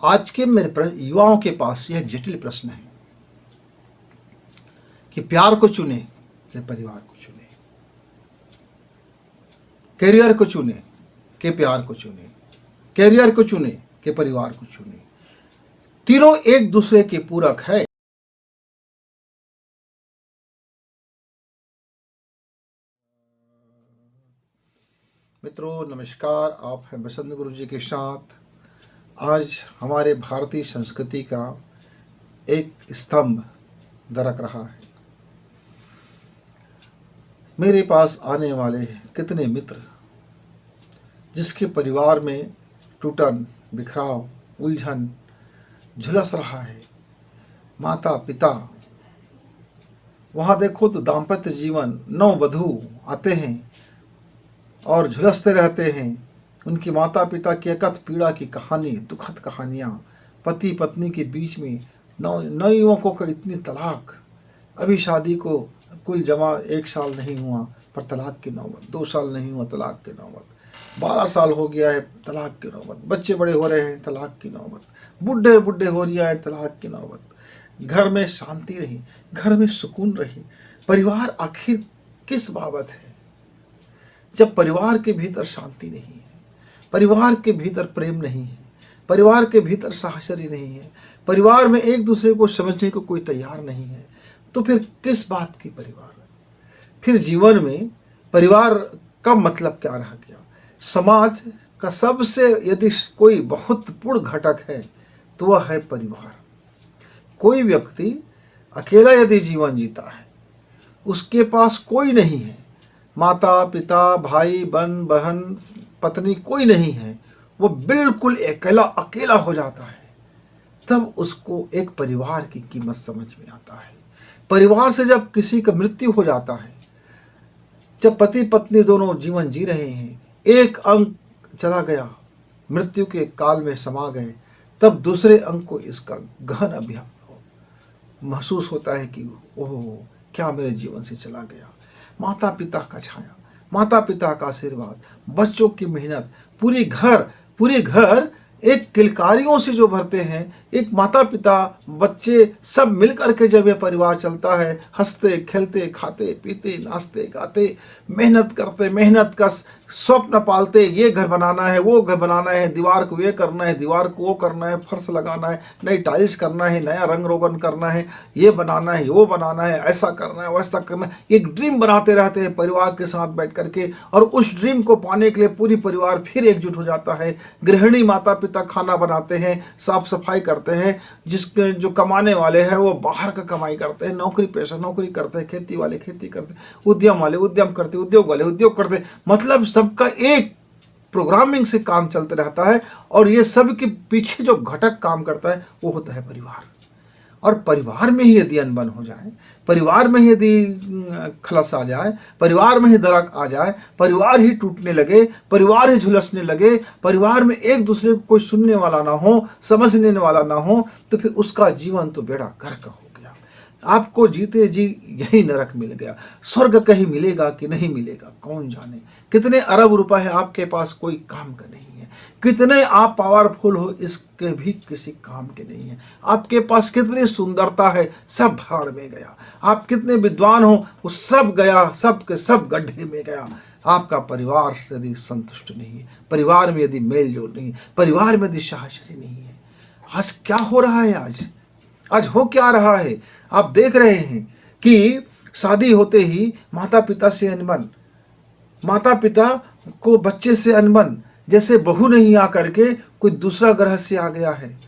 आज के मेरे युवाओं के पास यह जटिल प्रश्न है कि प्यार को चुने या परिवार को चुने, करियर को चुने कि प्यार को चुने, करियर को चुने कि परिवार को चुने। तीनों एक दूसरे के पूरक है। मित्रों नमस्कार, आप हैं बसंत गुरु जी के साथ। आज हमारे भारतीय संस्कृति का एक स्तंभ दरक रहा है। मेरे पास आने वाले कितने मित्र जिसके परिवार में टूटन, बिखराव, उलझन झुलस रहा है। माता पिता, वहाँ देखो तो दाम्पत्य जीवन, नववधू आते हैं और झुलसते रहते हैं। उनकी माता पिता की अकथ पीड़ा की कहानी, दुखद कहानियाँ, पति पत्नी के बीच में नवयुवकों का इतनी तलाक, अभी शादी को कुल जमा 1 साल नहीं हुआ पर तलाक की नौबत, 2 साल नहीं हुआ तलाक की नौबत, 12 साल हो गया है तलाक की नौबत, बच्चे बड़े हो रहे हैं तलाक की नौबत, बुढ़े बुढ़े हो रहा है तलाक की नौबत। घर में शांति रही, घर में सुकून रही। परिवार आखिर किस बाबत है जब परिवार के भीतर शांति नहीं है, परिवार के भीतर प्रेम नहीं है, परिवार के भीतर साहचर्य नहीं है, परिवार में एक दूसरे को समझने को कोई तैयार नहीं है, तो फिर किस बात की परिवार? फिर जीवन में परिवार का मतलब क्या रह गया? समाज का सबसे यदि कोई बहुत पूर्ण घटक है तो वह है परिवार। कोई व्यक्ति अकेला यदि जीवन जीता है, उसके पास कोई नहीं है, माता पिता, भाई बहन, पत्नी कोई नहीं है, वो बिल्कुल अकेला हो जाता है, तब उसको एक परिवार की कीमत समझ में आता है। परिवार से जब किसी का मृत्यु हो जाता है, जब पति पत्नी दोनों जीवन जी रहे हैं, एक अंग चला गया, मृत्यु के काल में समा गए, तब दूसरे अंग को इसका गहन अभिमान महसूस होता है कि ओह क्या मेरे जीवन से चला गया। माता पिता का छाया, माता पिता का आशीर्वाद, बच्चों की मेहनत, पूरे घर एक किलकारियों से जो भरते हैं, एक माता पिता बच्चे सब मिलकर के जब यह परिवार चलता है, हंसते खेलते, खाते पीते, नाचते गाते, मेहनत करते, मेहनत का स्वप्न पालते, ये घर बनाना है, वो घर बनाना है, दीवार को ये करना है, दीवार को वो करना है, फर्श लगाना है, नई टाइल्स करना है, नया रंग रोगन करना है, ये बनाना है, वो बनाना है, ऐसा करना है, वैसा करना है, एक ड्रीम बनाते रहते हैं परिवार के साथ बैठ करके। और उस ड्रीम को पाने के लिए पूरी परिवार फिर एकजुट हो जाता है। गृहिणी माता पिता खाना बनाते हैं, साफ सफाई करते हैं, जिसके जो कमाने वाले हैं वो बाहर का कमाई करते हैं, नौकरी पेशा नौकरी करते हैं, खेती वाले खेती करते, उद्यम वाले उद्यम करते, उद्योग वाले उद्योग करते, मतलब सबका एक प्रोग्रामिंग से काम चलते रहता है। और ये सब के पीछे जो घटक काम करता है वो होता है परिवार। और परिवार में ही यदि अनबन हो जाए, परिवार में ही यदि खलस आ जाए, परिवार में ही दरार आ जाए, परिवार ही टूटने लगे, परिवार ही झुलसने लगे, परिवार में एक दूसरे को कोई सुनने वाला ना हो, समझने वाला ना हो, तो फिर उसका जीवन तो बेड़ा गर्क हो गया। आपको जीते जी यही नरक मिल गया। स्वर्ग कहीं मिलेगा कि नहीं मिलेगा कौन जाने। कितने अरब रुपए है आपके पास, कोई काम का नहीं है। कितने आप पावरफुल हो, इसके भी किसी काम के नहीं है। आपके पास कितनी सुंदरता है, सब भाड़ में गया। आप कितने विद्वान हो, वो सब गया, सब के सब गड्ढे में गया। आपका परिवार से यदि संतुष्ट नहीं है, परिवार में यदि मेल जोल नहीं है, परिवार में यदि साहचर्य नहीं है, आज क्या हो रहा है? आज हो क्या रहा है? आप देख रहे हैं कि शादी होते ही माता पिता से अनबन, माता पिता को बच्चे से अनबन, जैसे बहू नहीं आ करके कोई दूसरा ग्रह से आ गया है।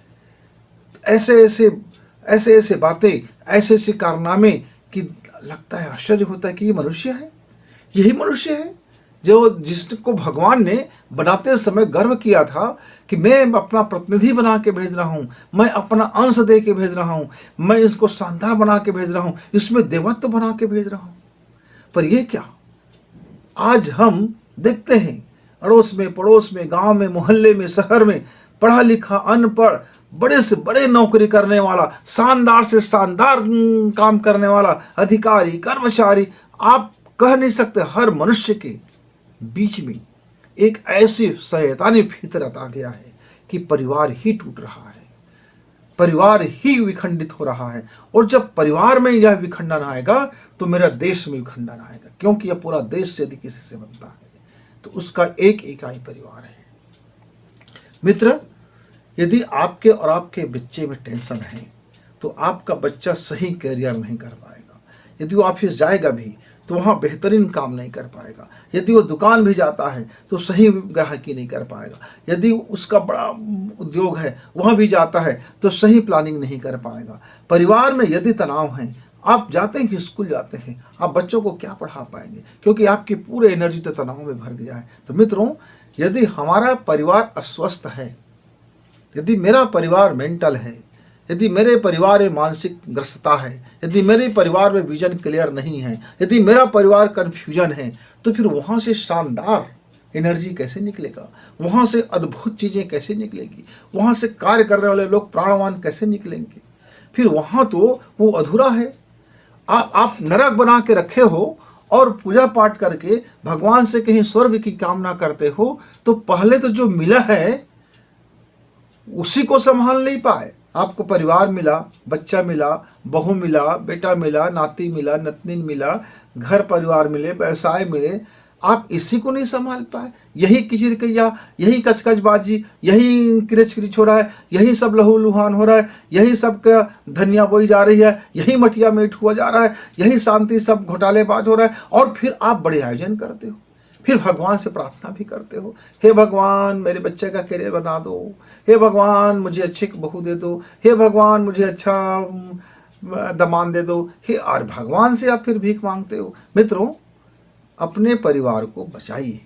ऐसे बातें, ऐसे कारनामे कि लगता है, आश्चर्य होता है कि ये मनुष्य है, यही मनुष्य है जो जिसको भगवान ने बनाते समय गर्व किया था कि मैं अपना प्रतिनिधि बना के भेज रहा हूँ, मैं अपना अंश दे के भेज रहा हूँ, मैं इसको शानदार बना के भेज रहा हूँ, इसमें देवत्व बना के भेज रहा हूँ। पर ये क्या, आज हम देखते हैं अड़ोस में, पड़ोस में, गांव में, मोहल्ले में, शहर में, पढ़ा लिखा, अनपढ़, बड़े से बड़े नौकरी करने वाला, शानदार से शानदार काम करने वाला, अधिकारी, कर्मचारी, आप कह नहीं सकते, हर मनुष्य के बीच में एक ऐसी शैतानी फितरत आ गया है कि परिवार ही टूट रहा है, परिवार ही विखंडित हो रहा है। और जब परिवार में यह विखंडन आएगा तो मेरा देश में विखंडन आएगा, क्योंकि यह पूरा देश यदि किसी से बनता है तो उसका एक इकाई परिवार है। मित्र, यदि आपके और आपके बच्चे में टेंशन है तो आपका बच्चा सही करियर नहीं कर पाएगा। यदि वो ऑफिस जाएगा भी तो वहाँ बेहतरीन काम नहीं कर पाएगा। यदि वो दुकान भी जाता है तो सही ग्राहकी नहीं कर पाएगा। यदि उसका बड़ा उद्योग है वहाँ भी जाता है तो सही प्लानिंग नहीं कर पाएगा। परिवार में यदि तनाव है, आप जाते हैं कि स्कूल जाते हैं, आप बच्चों को क्या पढ़ा पाएंगे, क्योंकि आपकी पूरे एनर्जी तो तनाव में भर गया है। तो मित्रों, यदि हमारा परिवार अस्वस्थ है, यदि मेरा परिवार मेंटल है, यदि मेरे परिवार में मानसिक ग्रस्तता है, यदि मेरे परिवार में विजन क्लियर नहीं है, यदि मेरा परिवार कन्फ्यूजन है, तो फिर वहाँ से शानदार एनर्जी कैसे निकलेगा, वहाँ से अद्भुत चीज़ें कैसे निकलेगी, वहाँ से कार्य करने वाले लोग प्राणवान कैसे निकलेंगे। फिर वहाँ तो वो अधूरा है। आप नरक बना के रखे हो और पूजा पाठ करके भगवान से कहीं स्वर्ग की कामना करते हो, तो पहले तो जो मिला है उसी को संभाल नहीं पाए। आपको परिवार मिला, बच्चा मिला, बहू मिला, बेटा मिला, नाती मिला, नतनी मिला, घर परिवार मिले, व्यवसाय मिले, आप इसी को नहीं संभाल पाए। यही किचिर कैया, यही कचकचबाजी, यही किरच किरिच हो रहा है, यही सब लहू लुहान हो रहा है, यही सब का धनिया बोई जा रही है, यही मटिया मेट हुआ जा रहा है, यही शांति सब घोटालेबाज हो रहा है। और फिर आप बड़े आयोजन करते हो, फिर भगवान से प्रार्थना भी करते हो, हे भगवान मेरे बच्चे का करियर बना दो, हे भगवान मुझे अच्छी बहू दे दो, हे भगवान मुझे अच्छा दामाद दे दो, हे। और भगवान से आप फिर भीख मांगते हो। मित्रों, अपने परिवार को बचाइए,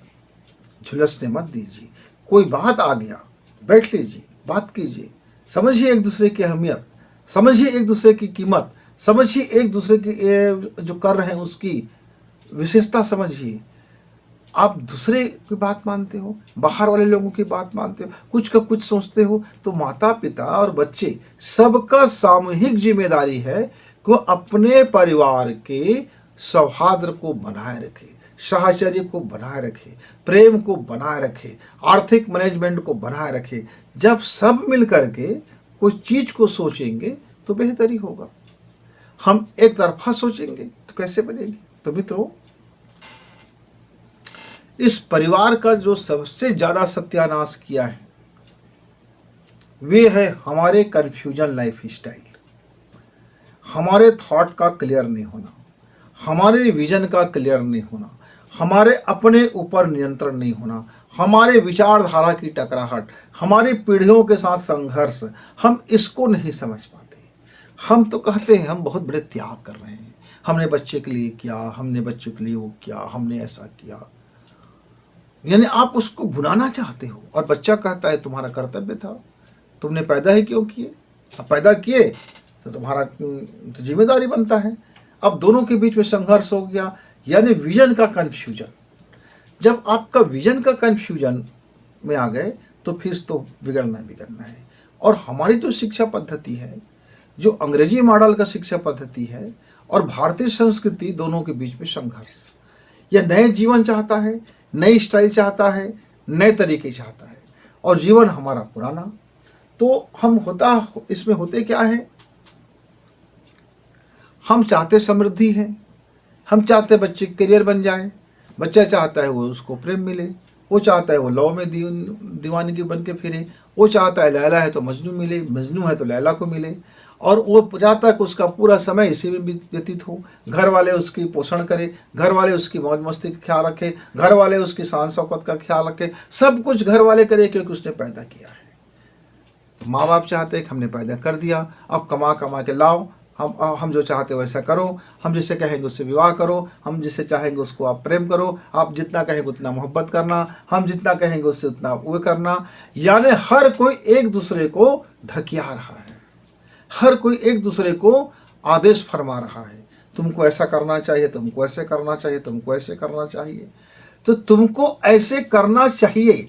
झुलसने मत दीजिए। कोई बात आ गया, बैठ लीजिए, बात कीजिए, समझिए एक दूसरे की अहमियत, समझिए एक दूसरे की कीमत, समझिए एक दूसरे की जो कर रहे हैं उसकी विशेषता समझिए। आप दूसरे की बात मानते हो, बाहर वाले लोगों की बात मानते हो, कुछ का कुछ सोचते हो, तो माता पिता और बच्चे सबका सामूहिक जिम्मेदारी है कि वो अपने परिवार के सौहार्द को बनाए रखे, साहचर्य को बनाए रखे, प्रेम को बनाए रखे, आर्थिक मैनेजमेंट को बनाए रखे। जब सब मिल करके कोई चीज को सोचेंगे तो बेहतरी होगा। हम एक तरफा सोचेंगे तो कैसे बनेगी। तो मित्रों, इस परिवार का जो सबसे ज्यादा सत्यानाश किया है वे है हमारे कंफ्यूजन लाइफ स्टाइल, हमारे थॉट का क्लियर नहीं होना, हमारे विजन का क्लियर नहीं होना, हमारे अपने ऊपर नियंत्रण नहीं होना, हमारे विचारधारा की टकराहट, हमारी पीढ़ियों के साथ संघर्ष, हम इसको नहीं समझ पाते। हम तो कहते हैं हम बहुत बड़े त्याग कर रहे हैं, हमने बच्चे के लिए किया, हमने बच्चों के लिए वो किया, हमने ऐसा किया। यानी आप उसको भुलाना चाहते हो और बच्चा कहता है तुम्हारा कर्तव्य था, तुमने पैदा ही क्यों किए, अब पैदा किए तो तुम्हारा तो जिम्मेदारी बनता है। अब दोनों के बीच में संघर्ष हो गया, यानी विजन का कन्फ्यूजन। जब आपका विजन का कन्फ्यूजन में आ गए तो फिर तो बिगड़ना है। और हमारी जो शिक्षा पद्धति है, जो अंग्रेजी मॉडल का शिक्षा पद्धति है और भारतीय संस्कृति, दोनों के बीच में संघर्ष। यह नए जीवन चाहता है, नई स्टाइल चाहता है, नए तरीके चाहता है, और जीवन हमारा पुराना। तो इसमें होते क्या है, हम चाहते समृद्धि है, हम चाहते बच्चे करियर बन जाए, बच्चा चाहता है वो उसको प्रेम मिले, वो चाहता है वो लव में दीवानगी बन के फिरे, वो चाहता है लैला है तो मजनू मिले, मजनू है तो लैला को मिले, और वो चाहता है कि उसका पूरा समय इसी में व्यतीत हो। घर वाले उसकी पोषण करें, घर वाले उसकी मौज मस्ती का ख्याल रखें, घर वाले उसकी शान शौकत का ख्याल रखें, सब कुछ घर वाले करें क्योंकि उसने पैदा किया है। माँ बाप चाहते हैं कि हमने पैदा कर दिया, अब कमा कमा के लाओ, हम जो चाहते हो वैसा करो, हम जिसे कहेंगे उससे विवाह करो, हम जिसे चाहेंगे उसको आप प्रेम करो, आप जितना कहेंगे उतना मोहब्बत करना, हम जितना कहेंगे उससे उतना वो करना। यानी हर कोई एक दूसरे को धकिया रहा है, हर कोई एक दूसरे को आदेश फरमा रहा है, तुमको ऐसा करना चाहिए, तुमको ऐसे करना चाहिए, तुमको ऐसे करना चाहिए। तो तुमको ऐसे करना चाहिए,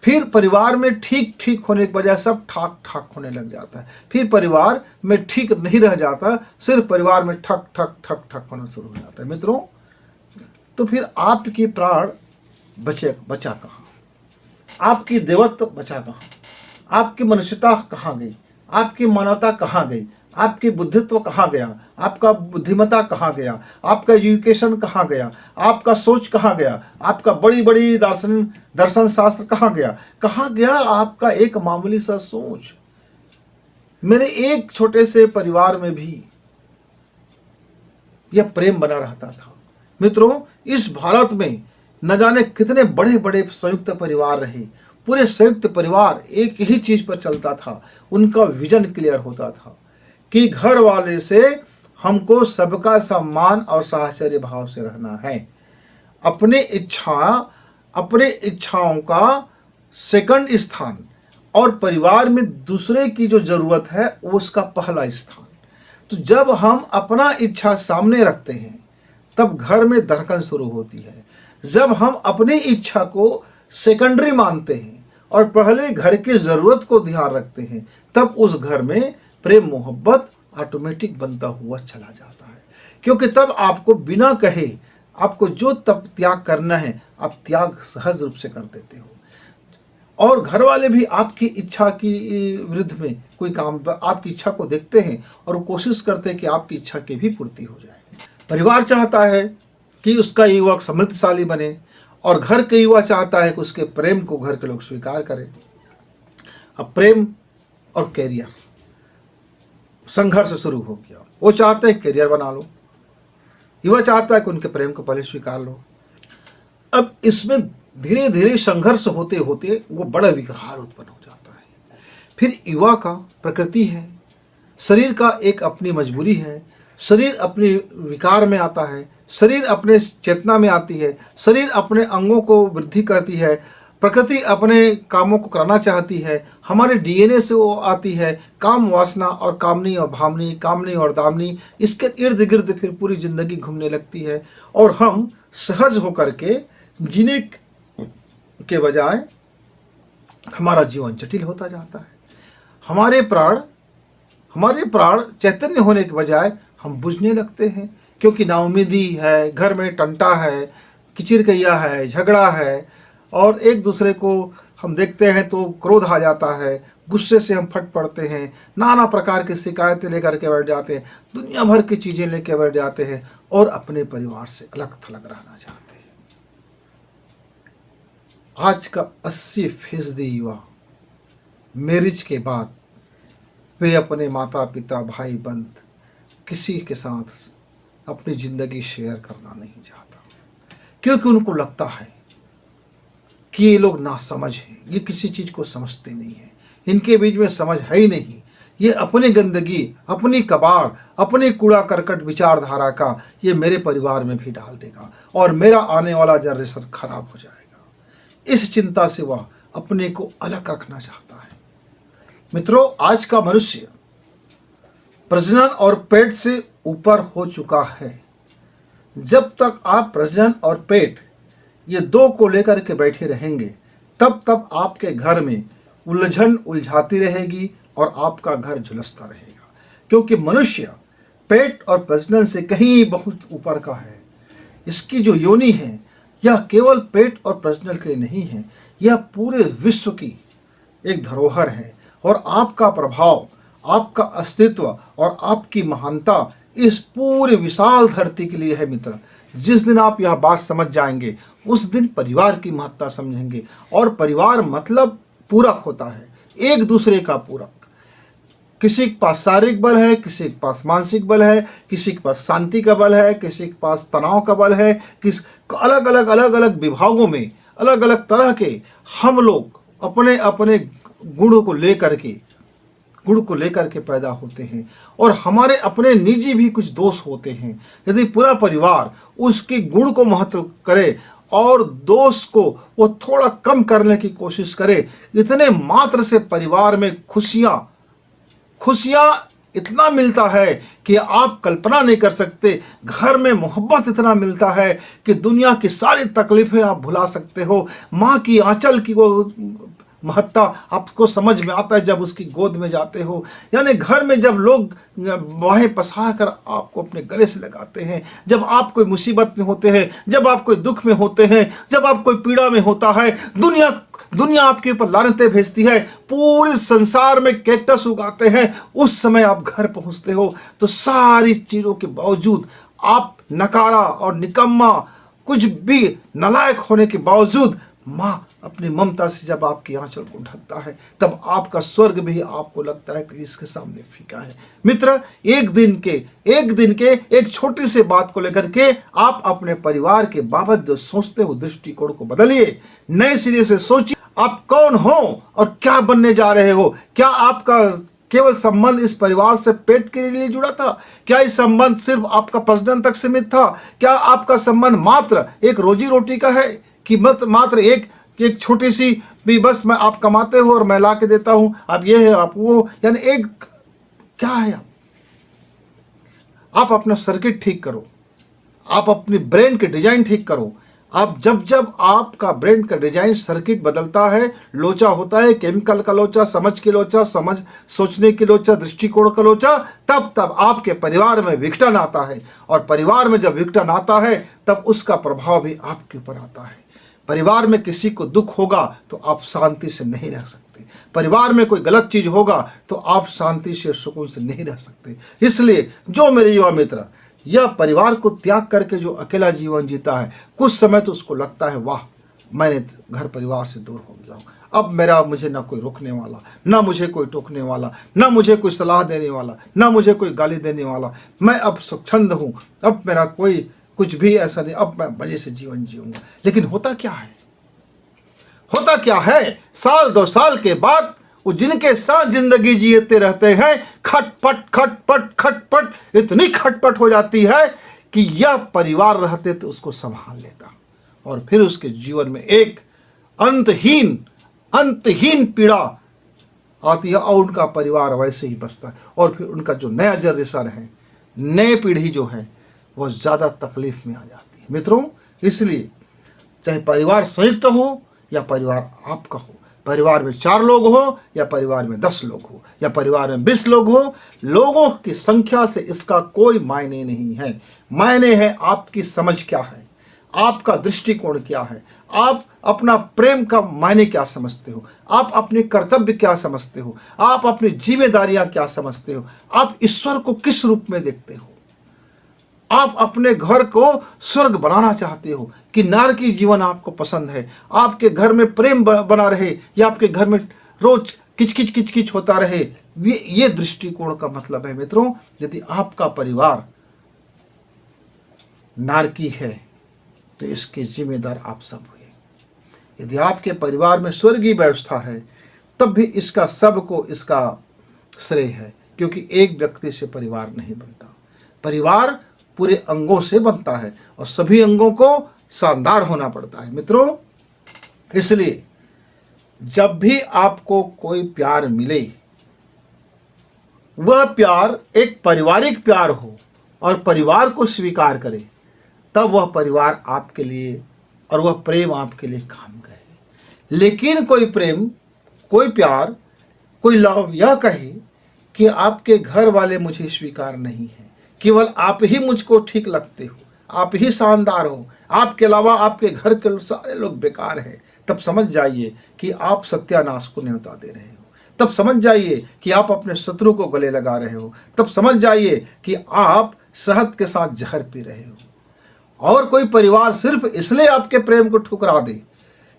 फिर परिवार में ठीक ठीक होने के बजाय सब ठाक ठाक होने लग जाता है। फिर परिवार में ठीक नहीं रह जाता, सिर्फ परिवार में ठक ठक ठक ठक होना शुरू हो जाता है। मित्रों, तो फिर आपकी प्राण बचा कहाँ, आपकी देवत्व बचा कहाँ, आपकी मनुष्यता कहाँ गई, आपकी मानवता कहाँ गई, आपकी बुद्धित्व कहाँ गया, आपका बुद्धिमत्ता कहाँ गया, आपका एजुकेशन कहाँ गया, आपका सोच कहाँ गया, आपका बड़ी बड़ी दर्शन शास्त्र कहाँ गया आपका एक मामूली सा सोच। मेरे एक छोटे से परिवार में भी यह प्रेम बना रहता था। मित्रों, इस भारत में न जाने कितने बड़े बड़े संयुक्त परिवार रहे, पूरे संयुक्त परिवार एक ही चीज पर चलता था, उनका विजन क्लियर होता था कि घर वाले से हमको सबका सम्मान और साहचर्य भाव से रहना है। अपने इच्छाओं का सेकंड स्थान और परिवार में दूसरे की जो जरूरत है वो उसका पहला स्थान। तो जब हम अपना इच्छा सामने रखते हैं तब घर में धड़कन शुरू होती है। जब हम अपनी इच्छा को सेकेंडरी मानते हैं और पहले घर की ज़रूरत को ध्यान रखते हैं तब उस घर में प्रेम मोहब्बत ऑटोमेटिक बनता हुआ चला जाता है। क्योंकि तब आपको बिना कहे आपको जो तब त्याग करना है आप त्याग सहज रूप से कर देते हो, और घर वाले भी आपकी इच्छा की विरुद्ध में कोई काम, आपकी इच्छा को देखते हैं और वो कोशिश करते हैं कि आपकी इच्छा की भी पूर्ति हो जाए। परिवार चाहता है कि उसका युवक समृद्धशाली बने और घर के युवा चाहता है कि उसके प्रेम को घर के लोग स्वीकार करें। अब प्रेम और कैरियर संघर्ष शुरू हो गया। वो चाहते हैं कैरियर बना लो, युवा चाहता है कि उनके प्रेम को पहले स्वीकार लो। अब इसमें धीरे धीरे संघर्ष होते होते वो बड़ा विकराल उत्पन्न हो जाता है। फिर युवा का प्रकृति है, शरीर का एक अपनी मजबूरी है, शरीर अपने विकार में आता है, शरीर अपने चेतना में आती है, शरीर अपने अंगों को वृद्धि करती है, प्रकृति अपने कामों को कराना चाहती है, हमारे डीएनए से वो आती है, काम वासना और कामनी और भावनी, कामनी और दामनी, इसके इर्द गिर्द फिर पूरी जिंदगी घूमने लगती है और हम सहज होकर के जीने के बजाय हमारा जीवन जटिल होता जाता है। हमारे प्राण चैतन्य होने के बजाय हम बुझने लगते हैं, क्योंकि नाउमीदी है, घर में टंटा है, किचिरकैया है, झगड़ा है और एक दूसरे को हम देखते हैं तो क्रोध आ जाता है, गुस्से से हम फट पड़ते हैं, नाना प्रकार की शिकायतें लेकर के बैठ जाते हैं, दुनिया भर की चीज़ें लेकर बैठ जाते हैं और अपने परिवार से अलग थलग रहना चाहते हैं। आज का 80% युवा मैरिज के बाद वे अपने माता पिता भाई बंद किसी के साथ अपनी ज़िंदगी शेयर करना नहीं चाहता, क्योंकि उनको लगता है कि ये लोग नासमझ हैं, ये किसी चीज़ को समझते नहीं हैं, इनके बीच में समझ है ही नहीं, ये अपनी गंदगी, अपनी कबाड़, अपनी कूड़ा करकट विचारधारा का ये मेरे परिवार में भी डाल देगा और मेरा आने वाला जनरेशन खराब हो जाएगा। इस चिंता से वह अपने को अलग रखना चाहता है। मित्रों, आज का मनुष्य प्रजनन और पेट से ऊपर हो चुका है। जब तक आप प्रजनन और पेट ये दो को लेकर के बैठे रहेंगे तब आपके घर में उलझन उलझाती रहेगी और आपका घर झुलसता रहेगा, क्योंकि मनुष्य पेट और प्रजनन से कहीं बहुत ऊपर का है। इसकी जो योनि है यह केवल पेट और प्रजनन के लिए नहीं है, यह पूरे विश्व की एक धरोहर है और आपका प्रभाव, आपका अस्तित्व और आपकी महानता इस पूरे विशाल धरती के लिए है। मित्र, जिस दिन आप यह बात समझ जाएंगे उस दिन परिवार की महत्ता समझेंगे। और परिवार मतलब पूरक होता है, एक दूसरे का पूरक। किसी के पास शारीरिक बल है, किसी के पास मानसिक बल है, किसी के पास शांति का बल है, किसी के पास तनाव का बल है, अलग अलग विभागों में अलग अलग तरह के हम लोग अपने अपने गुण को लेकर के पैदा होते हैं और हमारे अपने निजी भी कुछ दोष होते हैं। यदि पूरा परिवार उसके गुण को महत्व करे और दोष को वो थोड़ा कम करने की कोशिश करे, इतने मात्र से परिवार में खुशियाँ इतना मिलता है कि आप कल्पना नहीं कर सकते। घर में मोहब्बत इतना मिलता है कि दुनिया की सारी तकलीफें आप भुला सकते हो। माँ की आंचल की वो महत्ता आपको समझ में आता है जब उसकी गोद में जाते हो। यानी घर में जब लोग बाहें पसार कर आपको अपने गले से लगाते हैं, जब आप कोई मुसीबत में होते हैं, जब आप कोई दुख में होते हैं, जब आप कोई पीड़ा में होता है, दुनिया आपके ऊपर लानतें भेजती है, पूरे संसार में कैक्टस उगाते हैं, उस समय आप घर पहुंचते हो तो सारी चीजों के बावजूद आप नकारा और निकम्मा कुछ भी नालायक होने के बावजूद माँ अपनी ममता से जब आपकी आंचल को ढकता है, तब आपका स्वर्ग भी आपको लगता है कि इसके सामने फीका है। मित्र, एक दिन के एक छोटी सी बात को लेकर के आप अपने परिवार के बाबत जो सोचते हो दृष्टिकोण को बदलिए, नए सिरे से सोचिए आप कौन हो और क्या बनने जा रहे हो। क्या आपका केवल संबंध इस परिवार से पेट के लिए जुड़ा था? क्या इस संबंध सिर्फ आपका प्रजनन तक सीमित था? क्या आपका संबंध मात्र एक रोजी रोटी का है कि मात्र एक छोटी सी भी, बस मैं आप कमाते हो और मैं ला के देता हूं, आप ये है आप वो, यानी एक क्या है? आप अपना सर्किट ठीक करो, आप अपनी ब्रेन के डिजाइन ठीक करो। आप जब आपका ब्रेन का डिजाइन सर्किट बदलता है, लोचा होता है, केमिकल का लोचा, समझ के लोचा, सोचने की लोचा, दृष्टिकोण का लोचा, तब आपके परिवार में विघटन आता है। और परिवार में जब विघटन आता है तब उसका प्रभाव भी आपके ऊपर आता है। परिवार में किसी को दुख होगा तो आप शांति से नहीं रह सकते। परिवार में कोई गलत चीज होगा तो आप शांति से सुकून से नहीं रह सकते। इसलिए जो मेरे युवा मित्र यह परिवार को त्याग करके जो अकेला जीवन जीता है, कुछ समय तो उसको लगता है वाह मैंने घर परिवार से दूर हो गया हूँ, अब मुझे ना कोई रोकने वाला, ना मुझे कोई टोकने वाला, ना मुझे कोई सलाह देने वाला, ना मुझे कोई गाली देने वाला, मैं अब स्वच्छंद हूँ, अब मेरा कोई कुछ भी ऐसा नहीं, अब मैं मजे से जीवन जीऊंगा। लेकिन होता क्या है? साल 2 साल के बाद वो जिनके साथ जिंदगी जीते रहते हैं, खटपट इतनी खटपट हो जाती है कि यह परिवार रहते तो उसको संभाल लेता, और फिर उसके जीवन में एक अंतहीन पीड़ा आती है और उनका परिवार वैसे ही बसता है। और फिर उनका जो नया जनरेशन है, नई पीढ़ी जो है, वह ज़्यादा तकलीफ में आ जाती है। मित्रों, इसलिए चाहे परिवार संयुक्त हो या परिवार आपका हो, परिवार में 4 लोग हो या परिवार में 10 लोग हो या परिवार में 20 लोग हो, लोगों की संख्या से इसका कोई मायने नहीं है। मायने है आपकी समझ क्या है, आपका दृष्टिकोण क्या है, आप अपना प्रेम का मायने क्या समझते हो, आप अपने कर्तव्य क्या समझते हो, आप अपनी जिम्मेदारियां क्या समझते हो, आप ईश्वर को किस रूप में देखते हो, आप अपने घर को स्वर्ग बनाना चाहते हो कि नरकी जीवन आपको पसंद है, आपके घर में प्रेम बना रहे या आपके घर में रोज किचकिच होता रहे। ये दृष्टिकोण का मतलब है मित्रों। यदि आपका परिवार नरकी है तो इसके जिम्मेदार आप सब हुए। यदि आपके परिवार में स्वर्गीय व्यवस्था है तब भी इसका सबको इसका श्रेय है, क्योंकि एक व्यक्ति से परिवार नहीं बनता। परिवार पूरे अंगों से बनता है और सभी अंगों को शानदार होना पड़ता है। मित्रों, इसलिए जब भी आपको कोई प्यार मिले, वह प्यार एक पारिवारिक प्यार हो और परिवार को स्वीकार करे, तब वह परिवार आपके लिए और वह प्रेम आपके लिए काम करे। लेकिन कोई प्रेम, कोई प्यार, कोई लव यह कहे कि आपके घर वाले मुझे स्वीकार नहीं है, केवल आप ही मुझको ठीक लगते हो, आप ही शानदार हो, आपके अलावा आपके घर के सारे लोग बेकार हैं, तब समझ जाइए कि आप सत्यानाश को न्योता दे रहे हो। तब समझ जाइए कि आप अपने शत्रु को गले लगा रहे हो। तब समझ जाइए कि आप शहद के साथ जहर पी रहे हो। और कोई परिवार सिर्फ इसलिए आपके प्रेम को ठुकरा दे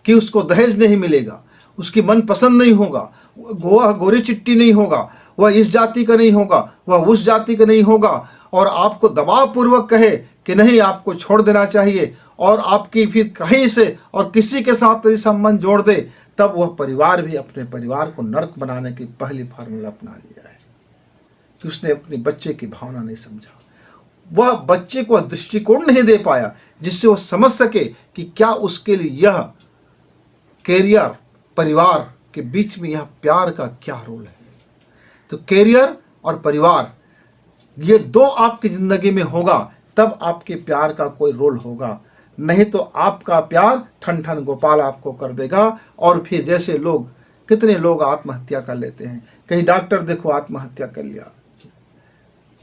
कि उसको दहेज नहीं मिलेगा, उसकी मन पसंद नहीं होगा, वह गोरी चिट्टी नहीं होगा, वह इस जाति का नहीं होगा, वह उस जाति का नहीं होगा, और आपको दबाव पूर्वक कहे कि नहीं आपको छोड़ देना चाहिए, और आपकी फिर कहीं से और किसी के साथ यदि संबंध जोड़ दे, तब वह परिवार भी अपने परिवार को नरक बनाने की पहली फार्मूला अपना लिया है कि उसने अपने बच्चे की भावना नहीं समझा। वह बच्चे को दृष्टिकोण नहीं दे पाया जिससे वह समझ सके कि क्या उसके लिए यह कैरियर, परिवार के बीच में यह प्यार का क्या रोल है। तो कैरियर और परिवार ये 2 आपकी जिंदगी में होगा तब आपके प्यार का कोई रोल होगा, नहीं तो आपका प्यार ठन ठन गोपाल आपको कर देगा। और फिर जैसे लोग कितने लोग आत्महत्या कर लेते हैं। कहीं डॉक्टर देखो आत्महत्या कर लिया,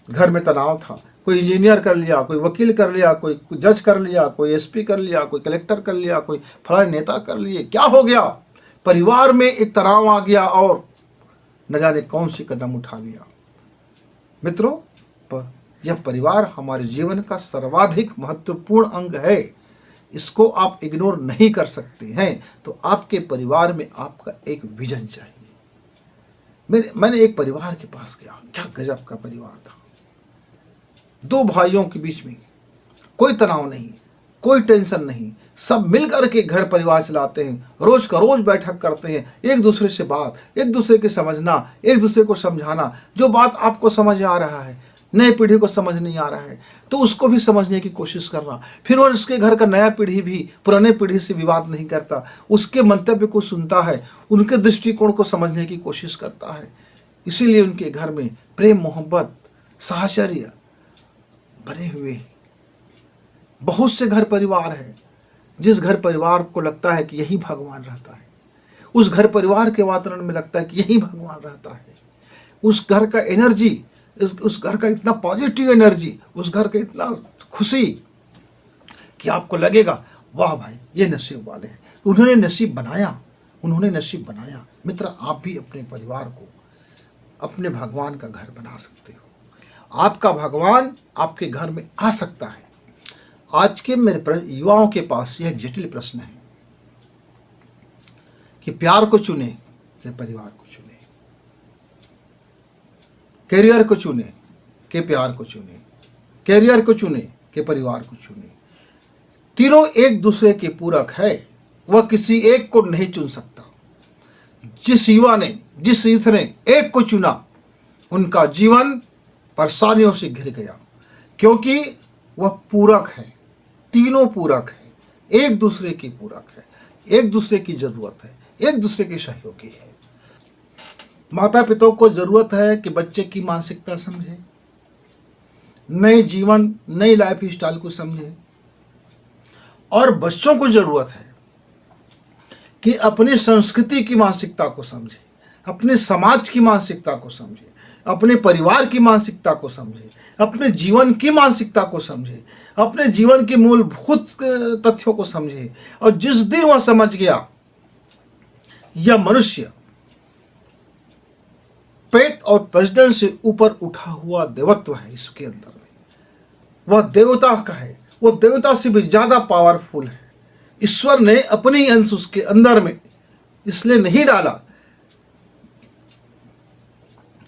घर में तनाव था, कोई इंजीनियर कर लिया, कोई वकील कर लिया, कोई जज कर लिया, कोई एसपी कर लिया, कोई कलेक्टर कर लिया, कोई फलाने नेता कर लिए। क्या हो गया? परिवार में एक तनाव आ गया और न जाने कौन सी कदम उठा लिया। मित्रों, यह परिवार हमारे जीवन का सर्वाधिक महत्वपूर्ण अंग है, इसको आप इग्नोर नहीं कर सकते हैं। तो आपके परिवार में आपका एक विजन चाहिए। मैंने एक परिवार के पास गया, क्या गजब का परिवार था। 2 भाइयों के बीच में कोई तनाव नहीं, कोई टेंशन नहीं, सब मिलकर के घर परिवार चलाते हैं, रोज का रोज बैठक करते हैं, एक दूसरे से बात, एक दूसरे के समझना, एक दूसरे को समझाना। जो बात आपको समझ आ रहा है, नई पीढ़ी को समझ नहीं आ रहा है, तो उसको भी समझने की कोशिश करना। फिर और उसके घर का नया पीढ़ी भी पुराने पीढ़ी से विवाद नहीं करता, उसके मंतव्य को सुनता है, उनके दृष्टिकोण को समझने की कोशिश करता है। इसीलिए उनके घर में प्रेम, मोहब्बत, साहचर्य बने हुए हैं। बहुत से घर परिवार है जिस घर परिवार को लगता है कि यही भगवान रहता है, उस घर परिवार के वातावरण में लगता है कि यही भगवान रहता है। उस घर का एनर्जी, उस घर का इतना पॉजिटिव एनर्जी, उस घर का इतना खुशी कि आपको लगेगा वाह भाई ये नसीब वाले हैं, उन्होंने नसीब बनाया, उन्होंने नसीब बनाया। मित्र, आप भी अपने परिवार को अपने भगवान का घर बना सकते हो। आपका भगवान आपके घर में आ सकता है। आज के मेरे युवाओं के पास यह जटिल प्रश्न है कि प्यार को चुने या परिवार को चुने, कैरियर को चुने कि प्यार को चुने, कैरियर को चुने कि परिवार को चुने। तीनों एक दूसरे के पूरक है, वह किसी एक को नहीं चुन सकता। जिस युवा ने, जिस यूथ ने एक को चुना, उनका जीवन परेशानियों से घिर गया, क्योंकि वह पूरक है। तीनों पूरक है, एक दूसरे की पूरक है, एक दूसरे की जरूरत है, एक दूसरे के सहयोगी है। माता पिता को जरूरत है कि बच्चे की मानसिकता समझे, नए जीवन, नई लाइफ स्टाइल को समझे, और बच्चों को जरूरत है कि अपनी संस्कृति की मानसिकता को समझे, अपने समाज की मानसिकता को समझे, अपने परिवार की मानसिकता को समझे, अपने जीवन की मानसिकता को समझे, अपने जीवन के मूलभूत तथ्यों को समझे। और जिस दिन वह समझ गया यह मनुष्य पेट और प्रेसिडेंट से ऊपर उठा हुआ देवत्व है, इसके अंदर में वह देवता का है, वह देवता से भी ज्यादा पावरफुल है। ईश्वर ने अपनी अंश उसके अंदर में इसलिए नहीं डाला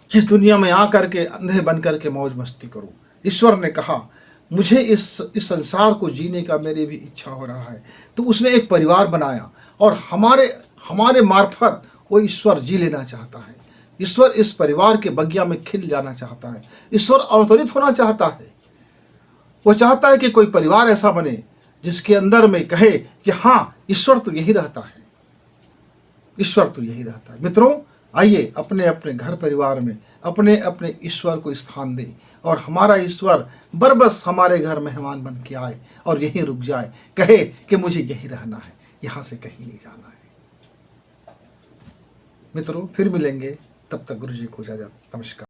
कि इस दुनिया में आकर के अंधे बन करके मौज मस्ती करूं। ईश्वर ने कहा मुझे इस संसार को जीने का मेरी भी इच्छा हो रहा है, तो उसने एक परिवार बनाया और हमारे मार्फत वो ईश्वर जी लेना चाहता है। ईश्वर इस परिवार के बगिया में खिल जाना चाहता है। ईश्वर अवतरित होना चाहता है। वो चाहता है कि कोई परिवार ऐसा बने जिसके अंदर में कहे कि हाँ, ईश्वर तो यही रहता है, ईश्वर तो यही रहता है। मित्रों, आइए अपने अपने घर परिवार में अपने अपने ईश्वर को स्थान दें और हमारा ईश्वर बरबस हमारे घर मेहमान बन के आए और यहीं रुक जाए, कहे कि मुझे यहीं रहना है, यहाँ से कहीं नहीं जाना है। मित्रों, फिर मिलेंगे, तब तक गुरु जी को इजाजत। नमस्कार।